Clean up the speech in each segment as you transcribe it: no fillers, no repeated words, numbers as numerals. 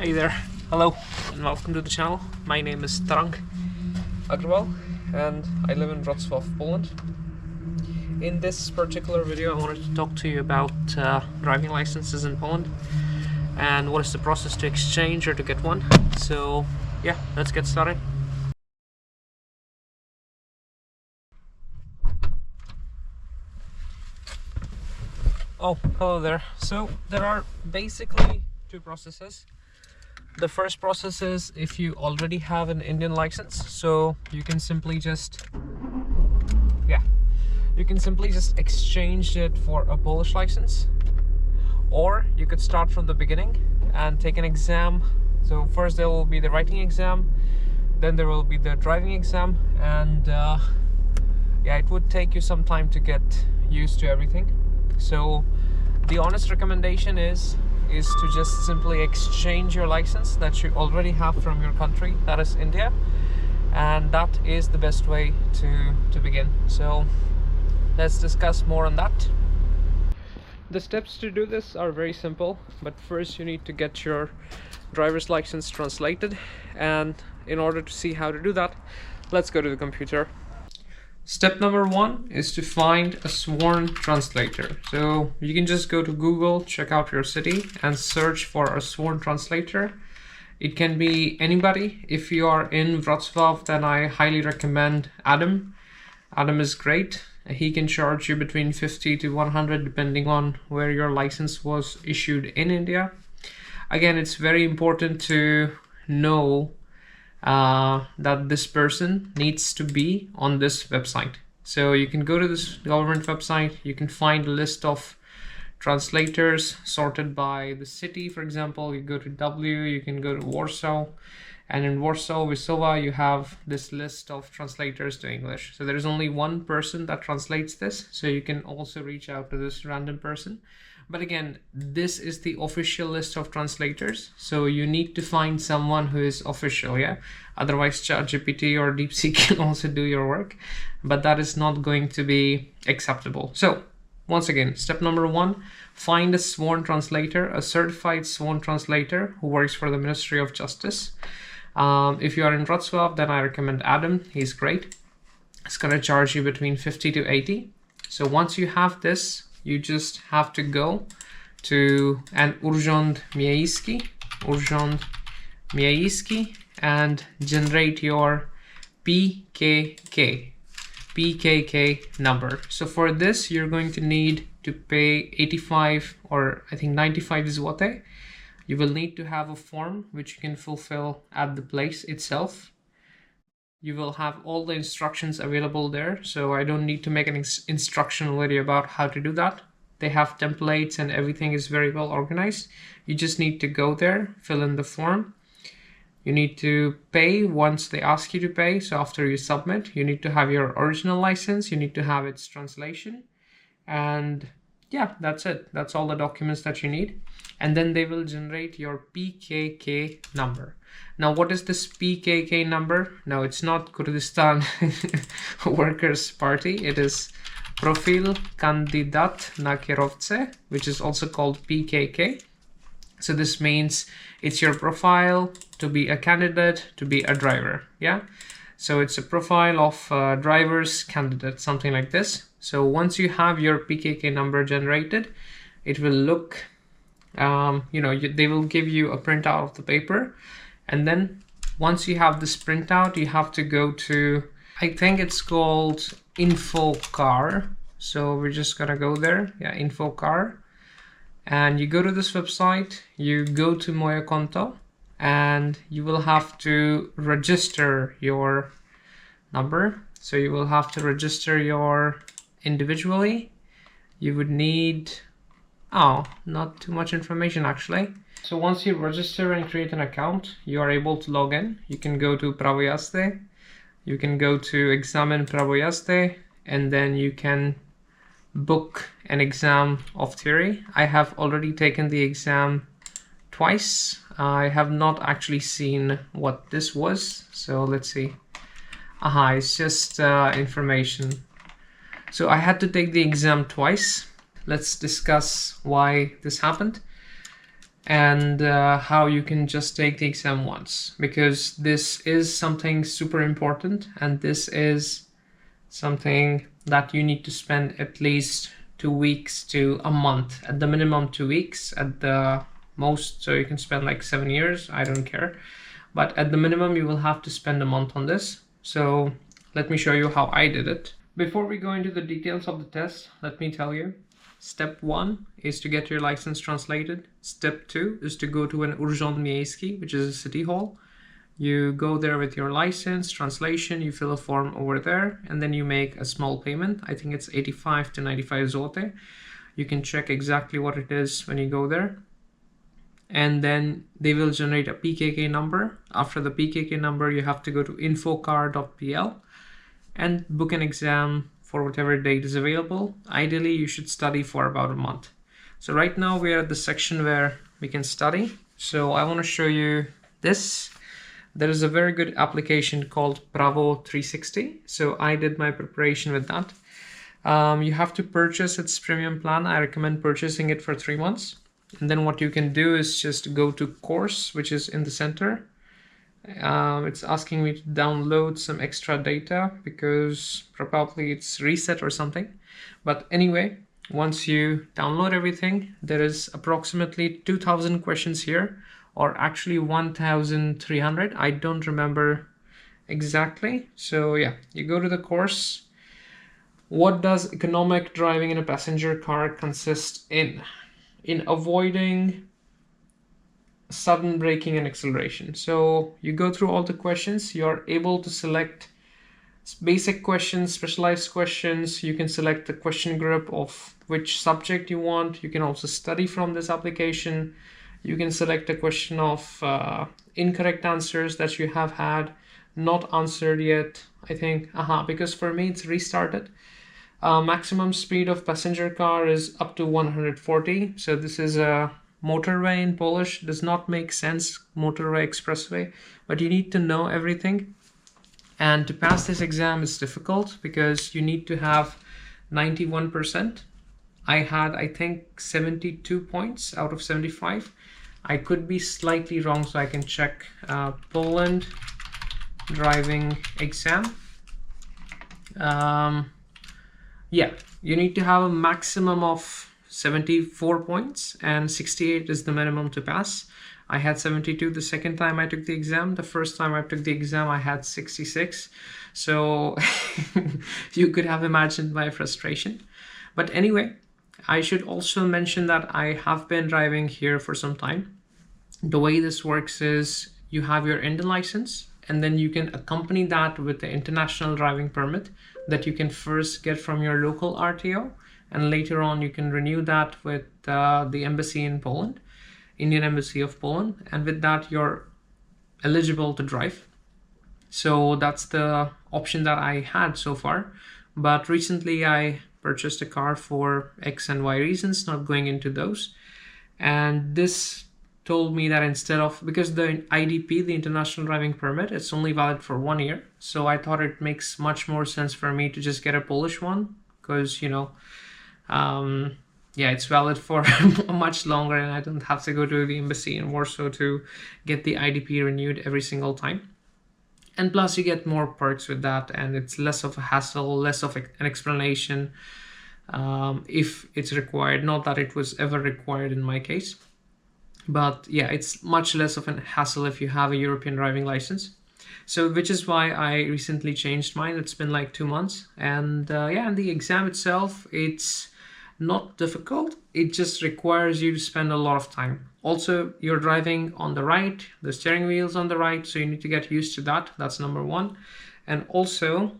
Hey there, hello and welcome to the channel. My name is Tarang Agrawal and I live in Wrocław, Poland. In this particular video I wanted to talk to you about driving licenses in Poland and what is the process to exchange or to get one. So yeah, let's get started. Oh, hello there. So there are basically two processes. The first process is if you already have an Indian license, so you can simply just exchange it for a Polish license, or you could start from the beginning and take an exam. So first there will be the writing exam, then there will be the driving exam, and it would take you some time to get used to everything. So the honest recommendation is to just simply exchange your license that you already have from your country, that is India, and that is the best way to begin. So let's discuss more on that. The steps to do this are very simple, but first you need to get your driver's license translated, and in order to see how to do that, let's go to the computer. Step number one is to find a sworn translator. So you can just go to Google, check out your city and search for a sworn translator. It can be anybody. If you are in Wrocław, then I highly recommend Adam. Adam is great. He can charge you between 50 to 100 depending on where your license was issued in India. Again, it's very important to know that this person needs to be on this website. So you can go to this government website, you can find a list of translators sorted by the city. For example, you go to W, you can go to Warsaw, and in Warsaw, Wisława, you have this list of translators to English. So there's only one person that translates this, so you can also reach out to this random person. But again, this is the official list of translators, so you need to find someone who is official, yeah? Otherwise ChatGPT or DeepSeek can also do your work, but that is not going to be acceptable. So once again, step number one, find a sworn translator, a certified sworn translator who works for the Ministry of Justice. If you are in Wrocław, then I recommend Adam. He's great. It's going to charge you between 50 to 80. So once you have this, you just have to go to an Urząd Miejski and generate your PKK number. So for this, you're going to need to pay 85 or I think 95 zloty. You will need to have a form which you can fulfill at the place itself. You will have all the instructions available there, so I don't need to make an instructional video about how to do that. They have templates and everything is very well organized. You just need to go there, fill in the form. You need to pay once they ask you to pay. So after you submit, you need to have your original license, you need to have its translation, and yeah, that's it. That's all the documents that you need. And then they will generate your PKK number. Now, what is this PKK number? No, it's not Kurdistan Workers' Party. It is Profil Kandidat na Kierowcę, which is also called PKK. So this means it's your profile to be a candidate, to be a driver. Yeah. So it's a profile of drivers candidate, something like this. So once you have your PKK number generated, it will look, they will give you a printout of the paper. And then once you have this printout, you have to go to, I think it's called InfoCar. So we're just gonna go there. Yeah, InfoCar. And you go to this website, you go to Moje Konto, and you will have to register your number. So you will have to register your individually. You would need, not too much information actually. So once you register and create an account, you are able to log in. You can go to Prawo Jazdy, you can go to Examen Prawo Jazdy, and then you can book an exam of theory. I have already taken the exam twice. I have not actually seen what this was, so let's see. It's just information. So I had to take the exam twice. Let's discuss why this happened. and how you can just take the exam once, because this is something super important, and this is something that you need to spend at least 2 weeks to a month, at the minimum 2 weeks, at the most, so you can spend like 7 years, I don't care, but at the minimum you will have to spend a month on this. So let me show you how I did it. Before we go into the details of the test, let me tell you, step 1 is to get your license translated. Step 2 is to go to an Urząd Miejski, which is a city hall. You go there with your license, translation, you fill a form over there, and then you make a small payment. I think it's 85 to 95 zloty. You can check exactly what it is when you go there. And then they will generate a PKK number. After the PKK number, you have to go to infocar.pl and book an exam for whatever date is available. Ideally, you should study for about a month. So right now we are at the section where we can study. So I want to show you this. There is a very good application called Prawo 360. So I did my preparation with that. You have to purchase its premium plan. I recommend purchasing it for 3 months. And then what you can do is just go to course, which is in the center. It's asking me to download some extra data because probably it's reset or something. But anyway, once you download everything, there is approximately 2,000 questions here, or actually 1,300. I don't remember exactly. So yeah, you go to the course. What does economic driving in a passenger car consist in? In avoiding sudden braking and acceleration. So you go through all the questions, you're able to select basic questions, specialized questions. You can select the question group of which subject you want. You can also study from this application. You can select a question of incorrect answers that you have had not answered yet. I think, because for me it's restarted. Maximum speed of passenger car is up to 140. So this is a motorway in Polish. Does not make sense, motorway, expressway, but you need to know everything. And to pass this exam is difficult because you need to have 91%. I had, I think, 72 points out of 75. I could be slightly wrong, so I can check. Poland driving exam. Yeah, you need to have a maximum of 74 points and 68 is the minimum to pass. I had 72 the second time I took the exam. The first time I took the exam, I had 66. So you could have imagined my frustration. But anyway, I should also mention that I have been driving here for some time. The way this works is you have your Indian license, and then you can accompany that with the international driving permit that you can first get from your local RTO, and later on you can renew that with the embassy in Poland, Indian Embassy of Poland, and with that you're eligible to drive. So that's the option that I had so far. But recently I purchased a car for X and Y reasons, not going into those. And this told me that instead of, because the IDP, the International Driving Permit, it's only valid for 1 year. So I thought it makes much more sense for me to just get a Polish one because, yeah, it's valid for much longer and I don't have to go to the embassy in Warsaw to get the IDP renewed every single time. And plus you get more perks with that and it's less of a hassle, less of an explanation if it's required. Not that it was ever required in my case. But yeah, it's much less of a hassle if you have a European driving license. So which is why I recently changed mine. It's been like 2 months. And yeah, and the exam itself, it's not difficult. It just requires you to spend a lot of time. Also, you're driving on the right, the steering wheel's on the right, so you need to get used to that. That's number one. And also,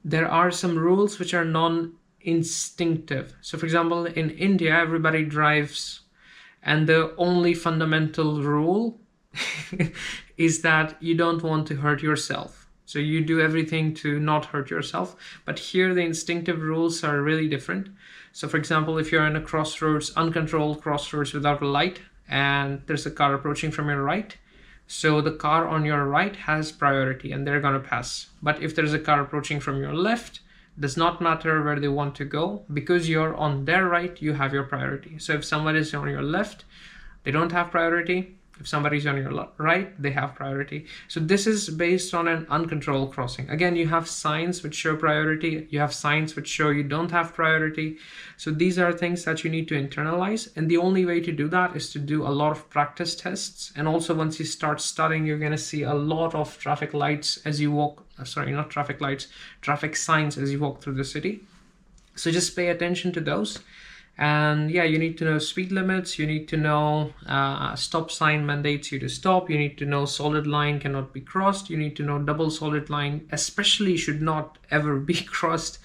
there are some rules which are non-instinctive. So for example, in India, everybody drives, and the only fundamental rule is that you don't want to hurt yourself. So you do everything to not hurt yourself. But here the instinctive rules are really different. So for example, if you're in a crossroads, uncontrolled crossroads without a light, and there's a car approaching from your right, so the car on your right has priority and they're gonna pass. But if there's a car approaching from your left, Does not matter where they want to go, because you're on their right, you have your priority. So if someone is on your left, they don't have priority. If somebody's on your right, they have priority. So this is based on an uncontrolled crossing. Again, you have signs which show priority. You have signs which show you don't have priority. So these are things that you need to internalize. And the only way to do that is to do a lot of practice tests. And also once you start studying, you're going to see a lot of traffic lights as you walk, sorry, not traffic lights, traffic signs as you walk through the city. So just pay attention to those. And yeah, you need to know speed limits. You need to know stop sign mandates you to stop. You need to know solid line cannot be crossed. You need to know double solid line especially should not ever be crossed.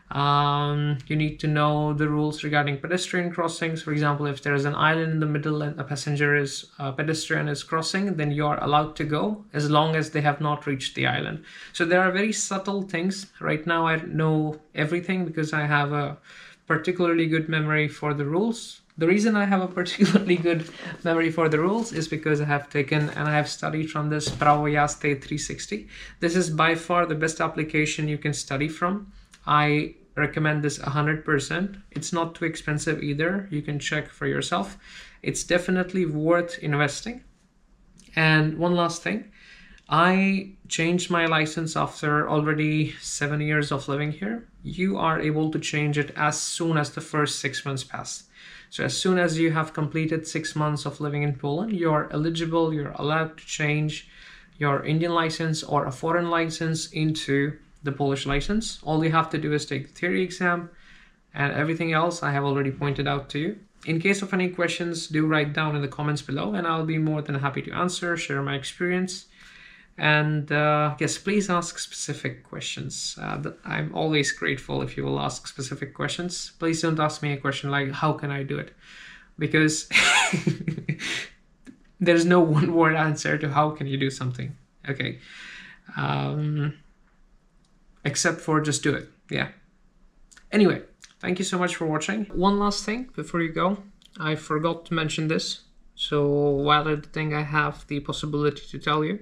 You need to know the rules regarding pedestrian crossings. For example, if there is an island in the middle and a pedestrian is crossing, then you are allowed to go as long as they have not reached the island. So there are very subtle things. Right now I know everything because I have a particularly good memory for the rules. The reason I have a particularly good memory for the rules is because I have taken and I have studied from this Pravo Jazdy 360. This is by far the best application you can study from. I recommend this 100%. It's not too expensive either. You can check for yourself. It's definitely worth investing. And one last thing, I changed my license after already 7 years of living here. You are able to change it as soon as the first 6 months pass. So as soon as you have completed 6 months of living in Poland, you're eligible, you're allowed to change your Indian license or a foreign license into the Polish license. All you have to do is take the theory exam, and everything else I have already pointed out to you. In case of any questions, do write down in the comments below and I'll be more than happy to answer, share my experience. And yes, please ask specific questions. I'm always grateful if you will ask specific questions. Please don't ask me a question like, how can I do it? Because there's no one word answer to how can you do something. Okay. Except for just do it. Yeah. Anyway, thank you so much for watching. One last thing before you go. I forgot to mention this. So while editing, I have the possibility to tell you.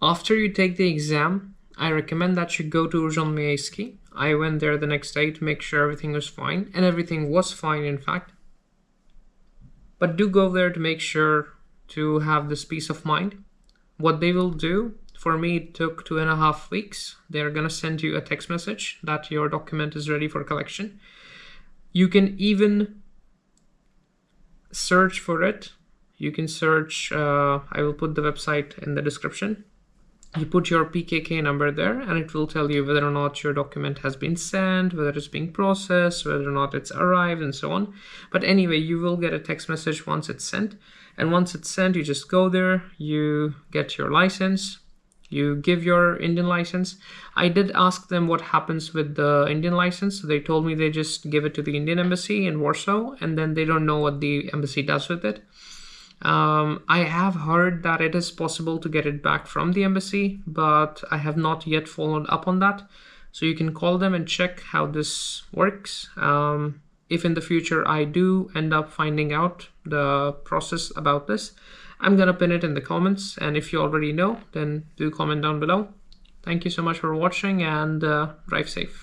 After you take the exam, I recommend that you go to Urząd Miejski. I went there the next day to make sure everything was fine, and everything was fine in fact. But do go there to make sure to have this peace of mind. What they will do, for me it took 2.5 weeks. They're gonna send you a text message that your document is ready for collection. You can even search for it. You can search, I will put the website in the description. You put your PKK number there and it will tell you whether or not your document has been sent, whether it's being processed, whether or not it's arrived, and so on. But anyway, you will get a text message once it's sent. And once it's sent, you just go there, you get your license, you give your Indian license. I did ask them what happens with the Indian license. So they told me they just give it to the Indian embassy in Warsaw and then they don't know what the embassy does with it. I have heard that it is possible to get it back from the embassy, but I have not yet followed up on that. So you can call them and check how this works. If in the future I do end up finding out the process about this, I'm gonna pin it in the comments. And if you already know, then do comment down below. Thank you so much for watching and drive safe.